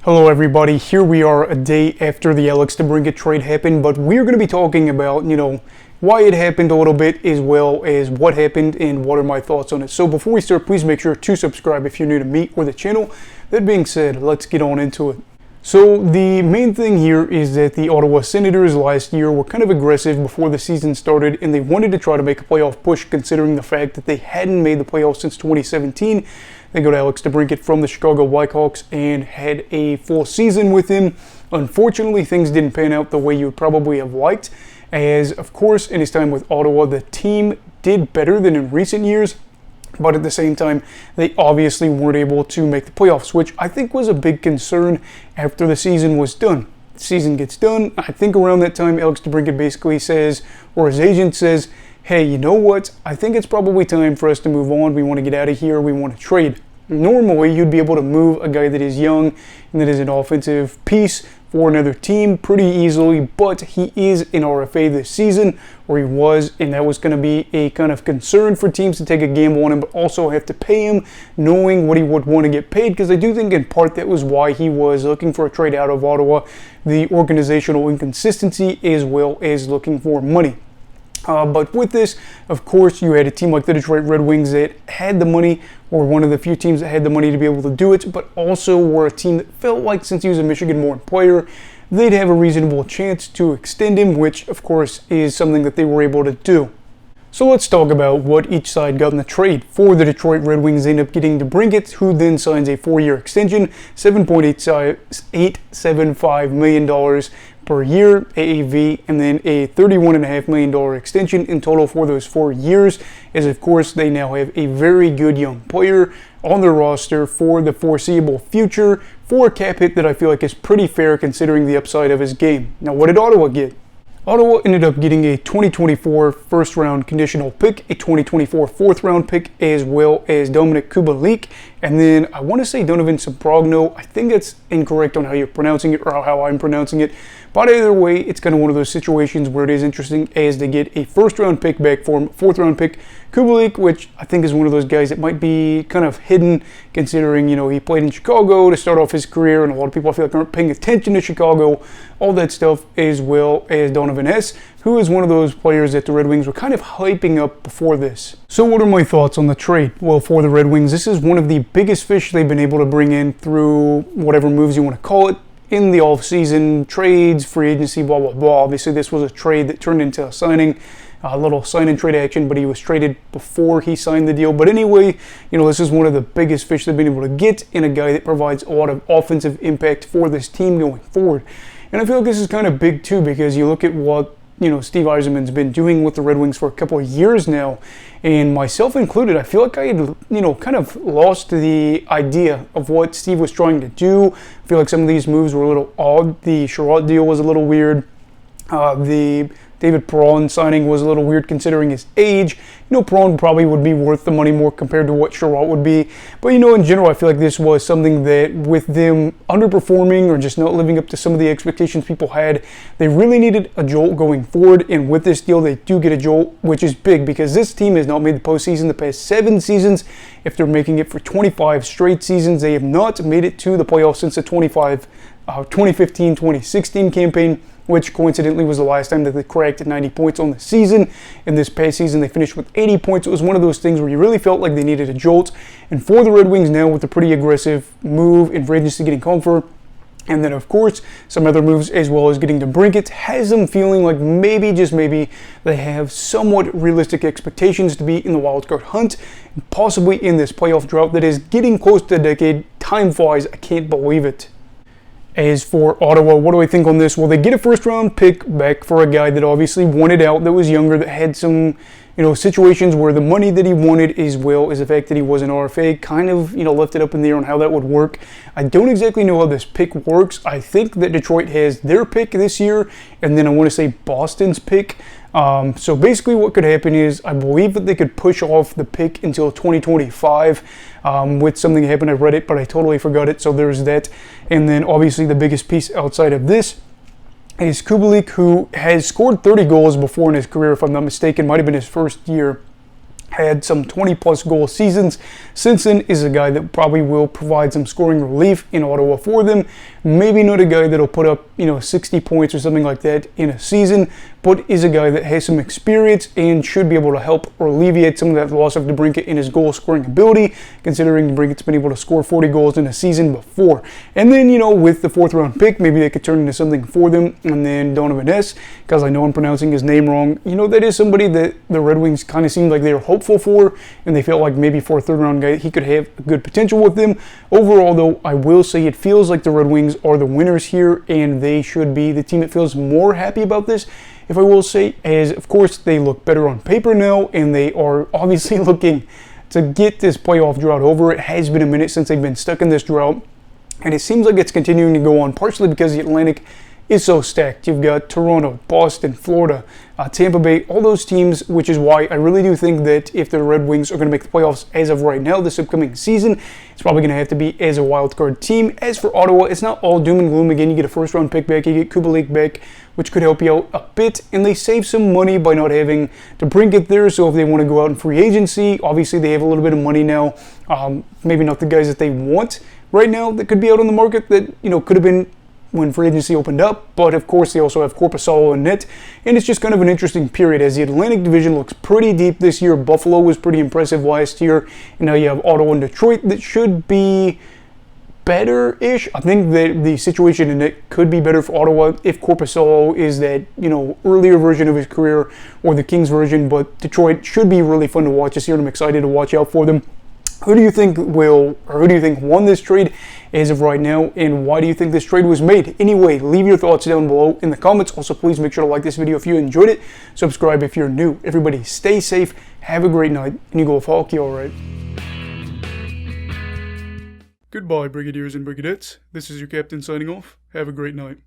Hello everybody, here we are a day after the Alex DeBrincat trade happened, but we're going to be talking about, why it happened a little bit as well as what happened and what are my thoughts on it. So before we start, please make sure to subscribe if you're new to me or the channel. That being said, let's get on into it. So the main thing here is that the Ottawa Senators last year were kind of aggressive before the season started, and they wanted to try to make a playoff push considering the fact that they hadn't made the playoffs since 2017. They got Alex DeBrincat from the Chicago Blackhawks and had a full season with him. Unfortunately, things didn't pan out the way you would probably have liked, as of course in his time with Ottawa, the team did better than in recent years. But at the same time, they obviously weren't able to make the playoffs, which I think was a big concern after the season was done. The season gets done. I think around that time, Alex DeBrincat basically says, or his agent says, hey, you know what? I think it's probably time for us to move on. We want to get out of here. We want to trade. Normally, you'd be able to move a guy that is young and that is an offensive piece for another team pretty easily, but he is in RFA this season, or he was, and that was going to be a kind of concern for teams to take a gamble on him, but also have to pay him knowing what he would want to get paid, because I do think in part that was why he was looking for a trade out of Ottawa, the organizational inconsistency as well as looking for money. But with this, of course, you had a team like the Detroit Red Wings that had the money, or one of the few teams that had the money to be able to do it, but also were a team that felt like since he was a Michigan-born player, they'd have a reasonable chance to extend him, which, of course, is something that they were able to do. So let's talk about what each side got in the trade. For the Detroit Red Wings, they end up getting DeBrincat, who then signs a 4-year extension, $7.875 million per year AAV, and then a $31.5 million extension in total for those 4 years, as of course they now have a very good young player on their roster for the foreseeable future for a cap hit that I feel like is pretty fair considering the upside of his game. Now, what did Ottawa get? Ottawa ended up getting a 2024 first-round conditional pick, a 2024 fourth-round pick, as well as Dominik Kubalik, and then I want to say Donovan Sobrogno. I think that's incorrect on how you're pronouncing it or how I'm pronouncing it, but either way, it's kind of one of those situations where it is interesting as they get a first-round pick back for him, fourth-round pick Kubalik, which I think is one of those guys that might be kind of hidden considering, he played in Chicago to start off his career, and a lot of people I feel like aren't paying attention to Chicago, all that stuff, as well as Donovan Hess, who is one of those players that the Red Wings were kind of hyping up before this. So what are my thoughts on the trade? Well, for the Red Wings, this is one of the biggest fish they've been able to bring in through whatever moves you want to call it, in the off-season, trades, free agency, blah, blah, blah. Obviously, this was a trade that turned into a signing, a little sign-and-trade action, but he was traded before he signed the deal. But anyway, this is one of the biggest fish they've been able to get in a guy that provides a lot of offensive impact for this team going forward. And I feel like this is kind of big, too, because you look at what Steve Yzerman's been doing with the Red Wings for a couple of years now, and myself included, I feel like I had, kind of lost the idea of what Steve was trying to do. I feel like some of these moves were a little odd. The Sherratt deal was a little weird. The David Perron signing was a little weird considering his age. Perron probably would be worth the money more compared to what Sherratt would be. But, in general, I feel like this was something that with them underperforming or just not living up to some of the expectations people had, they really needed a jolt going forward. And with this deal, they do get a jolt, which is big because this team has not made the postseason the past 7 seasons. If they're making it for 25 straight seasons, they have not made it to the playoffs since the 2015-2016 campaign, which coincidentally was the last time that they cracked 90 points on the season. In this past season, they finished with 80 points. It was one of those things where you really felt like they needed a jolt. And for the Red Wings now, with a pretty aggressive move in free agency getting Comfort, and then, of course, some other moves as well as getting DeBrincat, has them feeling like maybe, just maybe, they have somewhat realistic expectations to be in the wildcard hunt, and possibly in this playoff drought that is getting close to a decade. Time flies, I can't believe it. As for Ottawa, what do I think on this? Well, they get a first-round pick back for a guy that obviously wanted out, that was younger, that had some, situations where the money that he wanted, as well as the fact that he was an RFA, kind of, left it up in the air on how that would work. I don't exactly know how this pick works. I think that Detroit has their pick this year, and then I want to say Boston's pick. So basically what could happen is I believe that they could push off the pick until 2025 with something that happened. I read it, but I totally forgot it. So there's that. And then obviously the biggest piece outside of this is Kubalik, who has scored 30 goals before in his career, if I'm not mistaken. Might have been his first year. had some 20-plus goal seasons. Simpson is a guy that probably will provide some scoring relief in Ottawa for them. Maybe not a guy that'll put up, 60 points or something like that in a season, but is a guy that has some experience and should be able to help or alleviate some of that loss of DeBrincat in his goal scoring ability, considering DeBrincat's been able to score 40 goals in a season before. And then, with the 4th round pick, maybe they could turn into something for them. And then Donovan S, because I know I'm pronouncing his name wrong, that is somebody that the Red Wings kind of seemed like they were hopeful for, and they felt like maybe for a 3rd round guy, he could have good potential with them. Overall, though, I will say it feels like the Red Wings are the winners here, and they should be the team that feels more happy about this, if I will say, as of course they look better on paper now, and they are obviously looking to get this playoff drought over. It has been a minute since they've been stuck in this drought, and it seems like it's continuing to go on, partially because the Atlantic is so stacked. You've got Toronto, Boston, Florida, Tampa Bay, all those teams, which is why I really do think that if the Red Wings are going to make the playoffs as of right now this upcoming season, it's probably going to have to be as a wild card team. As for Ottawa, it's not all doom and gloom. Again, you get a 1st round pick back, you get Kubalik back, which could help you out a bit, and they save some money by not having to bring it there. So if they want to go out in free agency, obviously they have a little bit of money now. Maybe not the guys that they want right now that could be out on the market that could have been when free agency opened up, but of course they also have Korpisalo in net, and it's just kind of an interesting period as the Atlantic Division looks pretty deep this year. Buffalo was pretty impressive last year, and now you have Ottawa and Detroit that should be better-ish. I think that the situation in it could be better for Ottawa if Korpisalo is that, earlier version of his career or the Kings version, but Detroit should be really fun to watch this year, and I'm excited to watch out for them. Who do you think won this trade as of right now, and why do you think this trade was made? Anyway, leave your thoughts down below in the comments. Also, please make sure to like this video if you enjoyed it. Subscribe if you're new. Everybody, stay safe, have a great night, and you go hockey all right. Goodbye, Brigadiers and Brigadettes. This is your captain signing off. Have a great night.